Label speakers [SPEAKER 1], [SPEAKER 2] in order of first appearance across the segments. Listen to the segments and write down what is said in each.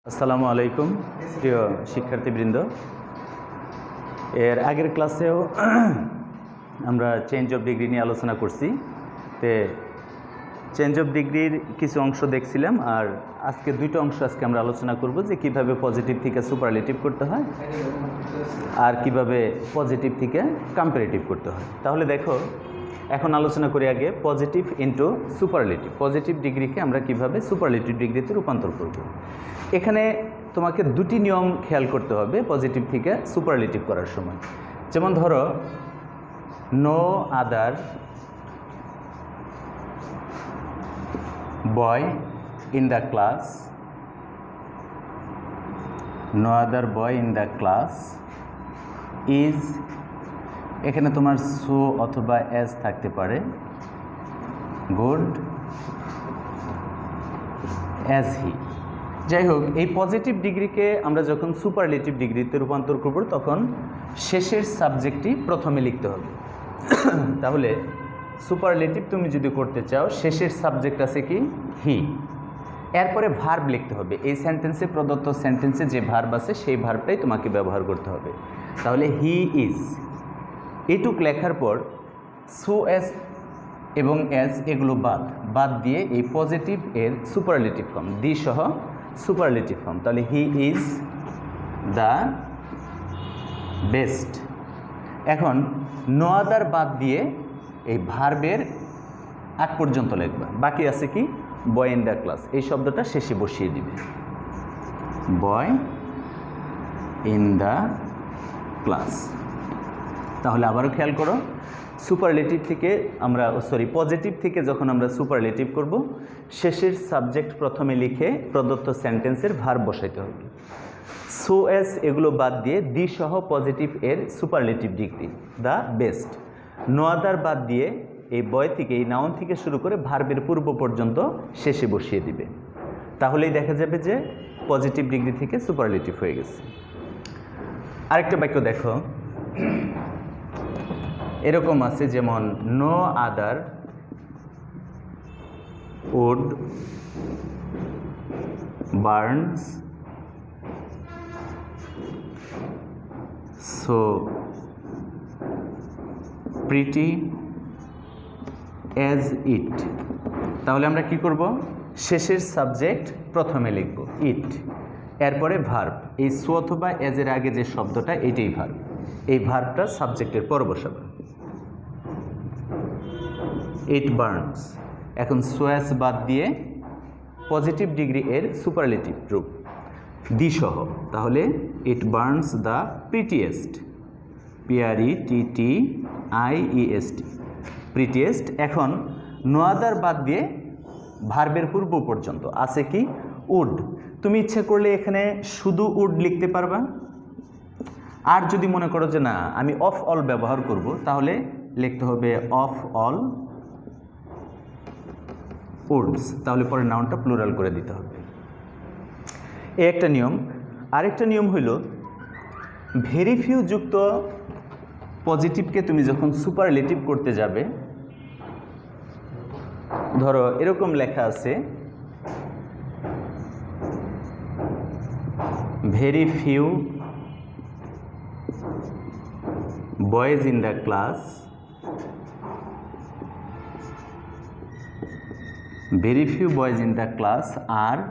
[SPEAKER 1] আসসালামু আলাইকুম প্রিয় শিক্ষার্থীবৃন্দ। এর আগের ক্লাসেও আমরা চেঞ্জ অফ ডিগ্রি নিয়ে আলোচনা করছি। তে চেঞ্জ অফ ডিগ্রির কিছু অংশ দেখছিলাম, আর আজকে দুইটা অংশ আজকে আমরা আলোচনা করব যে কিভাবে পজিটিভ থেকে সুপারলেটিভ করতে হয় আর কিভাবে পজিটিভ থেকে কম্পারেটিভ করতে হয়। তাহলে দেখো, এখন আলোচনা করি আগে পজিটিভ ইনটু সুপারলেটিভ। পজিটিভ ডিগ্রিকে আমরা কিভাবে সুপারলেটিভ ডিগ্রিতে রূপান্তর করব। এখানে তোমাকে দুটি নিয়ম খেয়াল করতে হবে পজিটিভ থেকে সুপারলেটিভ করার সময়। যেমন ধরো, no other boy in the class, no other boy in the class is, এখানে তোমার সো অথবা অ্যাজ থাকতে পারে, গুড অ্যাজ হি। যাই হোক, এই পজিটিভ ডিগ্রিকে আমরা যখন সুপারলেটিভ ডিগ্রিতে রূপান্তর করব তখন শেষের সাবজেক্টটি প্রথমে লিখতে হবে। তাহলে সুপারলেটিভ তুমি যদি করতে চাও, শেষের সাবজেক্ট আছে কি হি, এরপরে ভার্ব লিখতে হবে। এই সেন্টেন্সে, প্রদত্ত সেন্টেন্সে যে ভার্ব আছে সেই ভার্বটাই তোমাকে ব্যবহার করতে হবে। তাহলে হি ইজ, এটুক লেখার পর সো অ্যাজ এবং অ্যাজ এগুলো বাদ দিয়ে এই পজিটিভ এর সুপারলেটিভ ফর্ম দি সহ সুপারলেটিভ ফর্ম। তাহলে হি ইজ দ্য বেস্ট। এখন নো আদার বাদ দিয়ে এই ভার্বের আগ পর্যন্ত লিখবা। বাকি আছে কি বয় ইন দ্য ক্লাস, এই শব্দটা শেষে বসিয়ে দিবে, বয় ইন দ্য ক্লাস। তাহলে আবারও খেয়াল করো, সুপারলেটিভ থেকে আমরা পজিটিভ থেকে যখন আমরা সুপারলেটিভ করব, শেষের সাবজেক্ট প্রথমে লিখে প্রদত্ত সেন্টেন্সের ভার্ব বসাইতে হবে। সো অ্যাজ এগুলো বাদ দিয়ে দি সহ পজিটিভ এর superlative degree the best. No other বাদ দিয়ে এই বয় থেকে, এই নাউন থেকে শুরু করে ভার্বের পূর্ব পর্যন্ত শেষে বসিয়ে দিবে। তাহলেই দেখা যাবে যে পজিটিভ ডিগ্রি থেকে সুপারলেটিভ হয়ে গেছে। আরেকটা বাক্য দেখো, এরকম আছে, যেমন no other wood burns so pretty as it. তাহলে আমরা কি করব, শেষের সাবজেক্ট প্রথমে লিখব ইট, এরপরে ভার্ব। এই সো অথবা অ্যাজের আগে যে শব্দটা, এটাই ভার্ব। এই ভার্বটা সাবজেক্টের পর বসাবে, ইট বার্নস। এখন সো অ্যাজ বাদ দিয়ে পজিটিভ ডিগ্রি এর সুপারলেটিভ রূপ দি সহ, তাহলে it burns the prettiest, PRETTIEST, prettiest. এখন নো আদার বাদ দিয়ে ভার্বের পূর্ব পর্যন্ত আছে কি উড। তুমি ইচ্ছে করলে এখানে শুধু উড লিখতে পারবা, আর যদি মনে করো যে না আমি অফ অল ব্যবহার করব, তাহলে লিখতে হবে অফ অল উডস। তাহলে পরে নাউনটা প্লুরাল করে দিতে হবে। এই একটা নিয়ম। আরেকটা নিয়ম হইল, ভেরি ফিউ যুক্ত পজিটিভকে তুমি যখন সুপারলেটিভ করতে যাবে, ধরো এরকম লেখা আছে, very few boys in the class, very few boys in the class are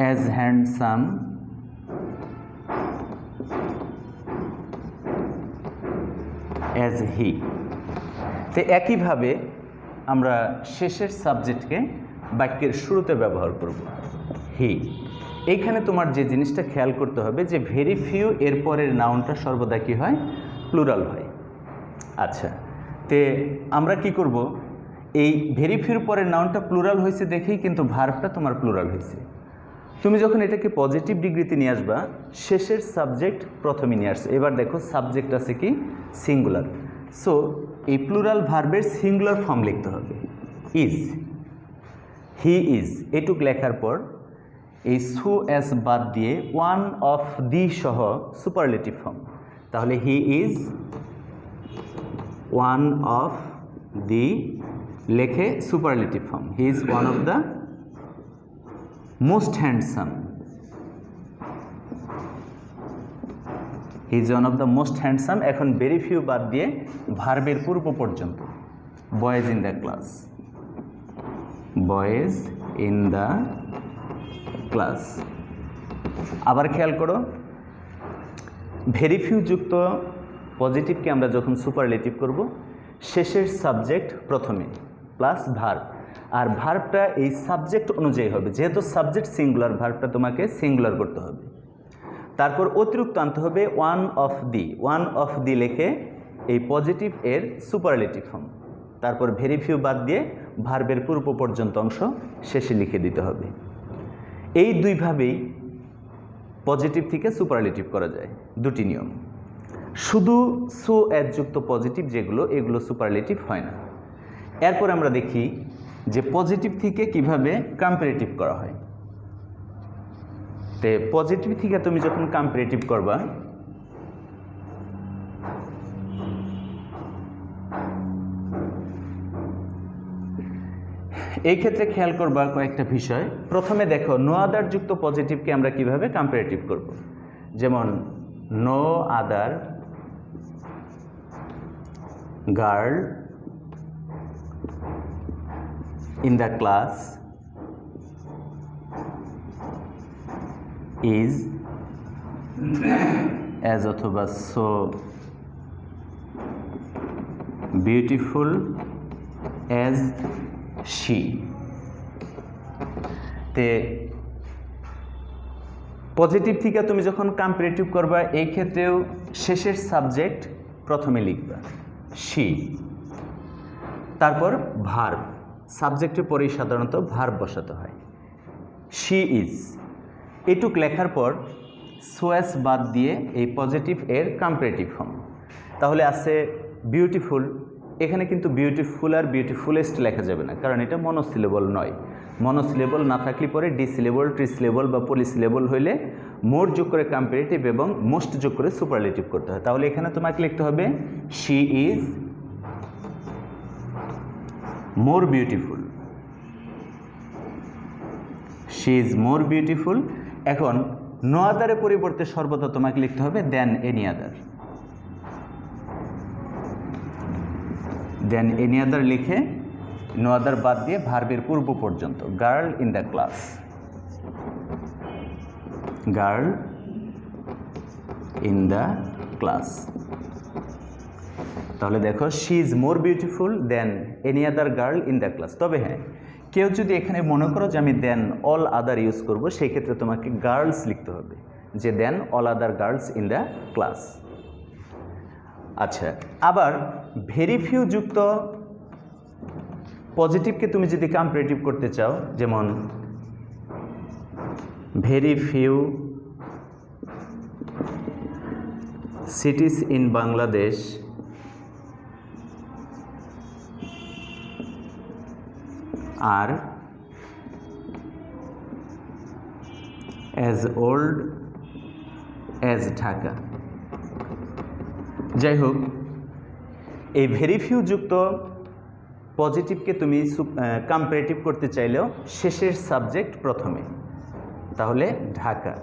[SPEAKER 1] as handsome as he। তো একইভাবে আমরা শেষের সাবজেক্টকে বাক্যের শুরুতে ব্যবহার করব, হি। এইখানে তোমার যে জিনিসটা খেয়াল করতে হবে যে ভেরি ফিউ এর পরের নাউনটা সর্বদা কী হয়, প্লুরাল হয়। আচ্ছা, তে আমরা কি করব, এই ভেরি ফিউর পরের নাউনটা প্লুরাল হয়েছে দেখেই কিন্তু ভার্বটা তোমার প্লুরাল হয়েছে। তুমি যখন এটাকে পজিটিভ ডিগ্রিতে নিয়ে আসবা, শেষের সাবজেক্ট প্রথমে নিয়ে আসছে। এবার দেখো সাবজেক্ট আছে কি সিঙ্গুলার, সো এই প্লুরাল ভার্বের সিঙ্গুলার ফর্ম লিখতে হবে, ইজ। হি ইজ এটুক লেখার পর এই সো অ্যাজ বাদ দিয়ে ওয়ান অফ দি সহ সুপারলেটিভ ফর্ম। তাহলে he is one of the লেখে superlative form, he is one of the most handsome, he is one of the most handsome. এখন ভেরি ফিউ বাদ দিয়ে ভার্বের পূর্ব পর্যন্ত, boys in the class, boys in the class. আবার খেয়াল করো, ভেরি ফিউ যুক্ত পজিটিভকে আমরা যখন সুপারলেটিভ করব, শেষের সাবজেক্ট প্রথমে প্লাস ভার্ব, আর ভার্বটা এই সাবজেক্ট অনুযায়ী হবে, যেহেতু সাবজেক্ট সিঙ্গুলার, ভার্বটা তোমাকে সিঙ্গুলার করতে হবে। তারপর অতিরিক্ত আনতে হবে ওয়ান অফ দি লিখে এই পজিটিভ এর সুপারলেটিভ ফর্ম, তারপর ভেরি ফিউ বাদ দিয়ে ভার্বের পূর্ব পর্যন্ত অংশ শেষে লিখে দিতে হবে। এই দুইভাবেই পজিটিভ থেকে সুপারলেটিভ করা যায়, দুটি নিয়ম। শুধু সো অ্যাজ যুক্ত পজিটিভ যেগুলো, এগুলো সুপারলেটিভ হয় না। এরপর আমরা দেখি যে পজিটিভ থেকে কিভাবে কম্পারেটিভ করা হয়। তে পজিটিভ থেকে তুমি যখন কম্পারেটিভ করবা, এই ক্ষেত্রে খেয়াল করবা কয়েকটা বিষয়। প্রথমে দেখো, নো আদার যুক্ত পজিটিভকে আমরা কিভাবে কম্পারেটিভ করব। যেমন no other girl in the class is as অথবা সো বিউটিফুল অ্যাজ শি। তে পজিটিভ থেকে তুমি যখন কম্পারেটিভ করবা, এই ক্ষেত্রেও শেষের সাবজেক্ট প্রথমে লিখবা শি, তারপর ভার্ব, সাবজেক্টের পরেই সাধারণত ভার্ব বসাতে হয়। শি ইজ, এটুক লেখার পর সোয়াস বাদ দিয়ে এই পজিটিভ এর কম্পারেটিভ ফর্ম। তাহলে আছে বিউটিফুল, এখানে কিন্তু বিউটিফুল আর বিউটিফুলেস্ট লেখা যাবে না, কারণ এটা মনোসিলেবল নয়। মনোসিলেবল না থাকলে পরে ডিসিলেবল, ট্রিসিলেবল বা পলিসিলেবল হইলে মোর যোগ করে কম্পারেটিভ এবং মোস্ট যোগ করে সুপারলেটিভ করতে হয়। তাহলে এখানে তোমাকে লিখতে হবে she is more beautiful, she is more beautiful. এখন নো আদারের পরিবর্তে সর্বদা তোমাকে লিখতে হবে than any other, than any other লিখে নো আদার বাদ দিয়ে ভার্বের পূর্ব পর্যন্ত, girl in the class, girl in the class. তাহলে দেখো, she is more beautiful than any other girl in the class. তবে হ্যাঁ, কেউ যদি এখানে মনে করো যে আমি দেন অল আদার ইউজ করবো, সেই ক্ষেত্রে তোমাকে গার্লস লিখতে হবে, যে then all other girls in the class. আচ্ছা, আবার ভেরি ফিউ যুক্ত পজিটিভকে তুমি যদি কম্পারেটিভ করতে চাও, যেমন very few cities in Bangladesh আর as old as ঢাকা। যাই হোক, এই ভেরি ফিউ যুক্ত পজিটিভকে তুমি কম্পারেটিভ করতে চাইলেও শেষের সাবজেক্ট প্রথমে, তাহলে ঢাকা।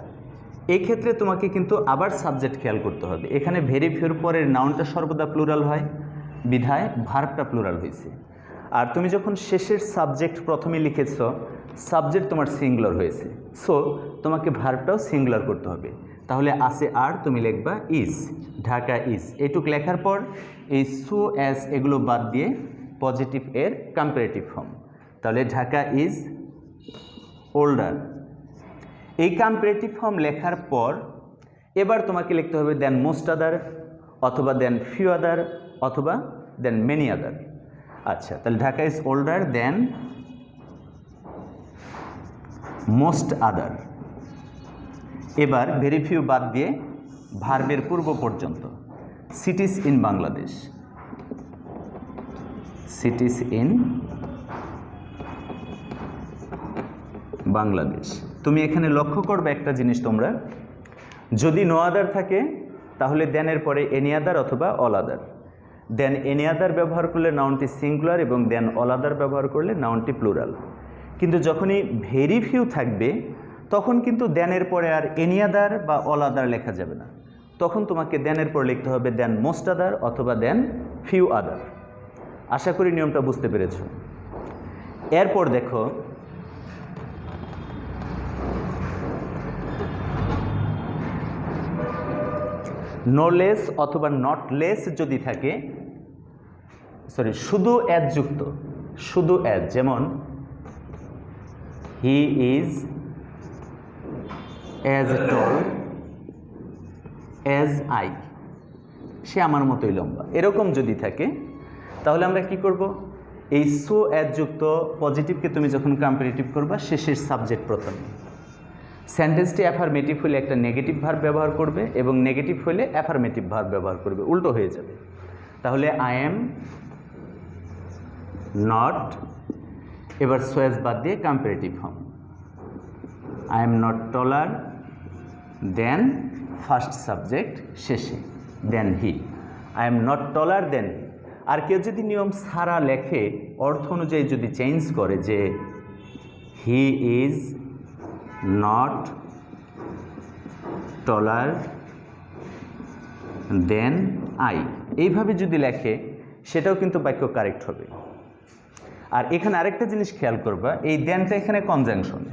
[SPEAKER 1] এই ক্ষেত্রে তোমাকে কিন্তু আবার সাবজেক্ট খেয়াল করতে হবে। এখানে ভেরি ফিউর পরের নাউনটা সর্বদা প্লুরাল হয়, বিধায় ভার্বটা প্লুরাল হয়েছে। আর তুমি যখন শেষের সাবজেক্ট প্রথমে লিখেছ, সাবজেক্ট তোমার সিঙ্গুলার হয়েছে, সো তোমাকে ভার্বটাও সিঙ্গুলার করতে হবে। তাহলে আছে আর তুমি লিখবা ইজ, ঢাকা ইজ। এটুক লেখার পর এই সো অ্যাজ এগুলো বাদ দিয়ে পজিটিভ এর কম্পারেটিভ ফর্ম, তাহলে ঢাকা ইজ ওল্ডার। এই কম্পারেটিভ ফর্ম লেখার পর এবার তোমাকে লিখতে হবে দেন মোস্ট আদার, অথবা দেন ফিউ আদার, অথবা দেন মেনি আদার। আচ্ছা, তাহলে Dhaka is older than most other. এবার ভেরি ফিউ বাদ দিয়ে ভার্বের পূর্ব পর্যন্ত, সিটিজ ইন বাংলাদেশ, সিটিজ ইন বাংলাদেশ। তুমি এখানে লক্ষ্য করবে একটা জিনিস, তোমরা যদি নো আদার থাকে তাহলে দেনের পরে এনি আদার অথবা all other. Than any other ব্যবহার করলে নাউনটি সিঙ্গুলার এবং দেন অল আদার ব্যবহার করলে নাউনটি প্লুরাল। কিন্তু যখনই ভেরি ফিউ থাকবে তখন কিন্তু দেনের পরে আর এনি আদার বা অল আদার লেখা যাবে না, তখন তোমাকে দেনের পর লিখতে হবে দেন মোস্ট আদার অথবা দেন ফিউ আদার। আশা করি নিয়মটা বুঝতে পেরেছ। এরপর দেখো নো লেস অথবা নট লেস যদি থাকে, সরি শুধু অ্যাজ যুক্ত, শুধু অ্যাজ, যেমন he is as tall as I, সে আমার মতোই লম্বা, এরকম যদি থাকে তাহলে আমরা কি করব, এই সো অ্যাজ যুক্ত পজিটিভকে তুমি যখন কম্পারেটিভ করবা শেষের সাবজেক্ট প্রথমে। সেন্টেন্সটি অ্যাফার্মেটিভ হলে একটা নেগেটিভ ভার্ব ব্যবহার করবে এবং নেগেটিভ হলে অ্যাফার্মেটিভ ভার্ব ব্যবহার করবে, উল্টো হয়ে যাবে। তাহলে আই এম নট, এবার সো অ্যাজ বাদ দিয়ে comparative form, I am not taller than first subject শেষে then he, I am not taller than. আর কেউ যদি নিয়ম ছাড়া লেখে, অর্থ অনুযায়ী যদি চেঞ্জ করে যে he is not taller than I, এইভাবে যদি লেখে সেটাও কিন্তু বাক্য কারেক্ট হবে। আর এখানে আরেকটা জিনিস খেয়াল করবা, এই দেনটা এখানে কনজাংশন।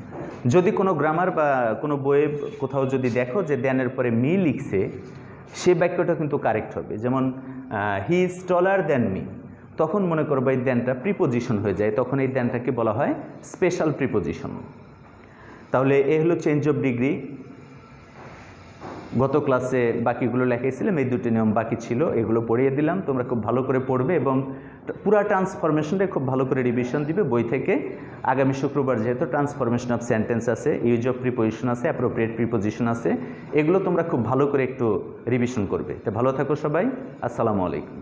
[SPEAKER 1] যদি কোনো গ্রামার বা কোনো বইয়ে কোথাও যদি দেখো যে দেনের পরে মি লিখছে, সে বাক্যটা কিন্তু কারেক্ট হবে। যেমন he is taller than me, তখন মনে করবা এই দেনটা প্রিপোজিশন হয়ে যায়, তখন এই দেনটাকে বলা হয় স্পেশাল প্রিপোজিশন। তাহলে এ হলো চেঞ্জ অফ ডিগ্রি। গত ক্লাসে বাকিগুলো লেখাইছিলাম, এই দুটি নিয়ম বাকি ছিল, এগুলো পড়িয়ে দিলাম, তোমরা খুব ভালো করে পড়বে এবং পুরা ট্রান্সফরমেশনটা খুব ভালো করে রিভিশন দিবে বই থেকে। আগামী শুক্রবার যেহেতু ট্রান্সফরমেশন অফ সেন্টেন্স আছে, ইউজ অফ প্রিপোজিশন আছে, অ্যাপ্রোপ্রিয়েট প্রিপোজিশন আছে, এগুলো তোমরা খুব ভালো করে একটু রিভিশন করবে। তো ভালো থাকো সবাই, আসসালামু আলাইকুম।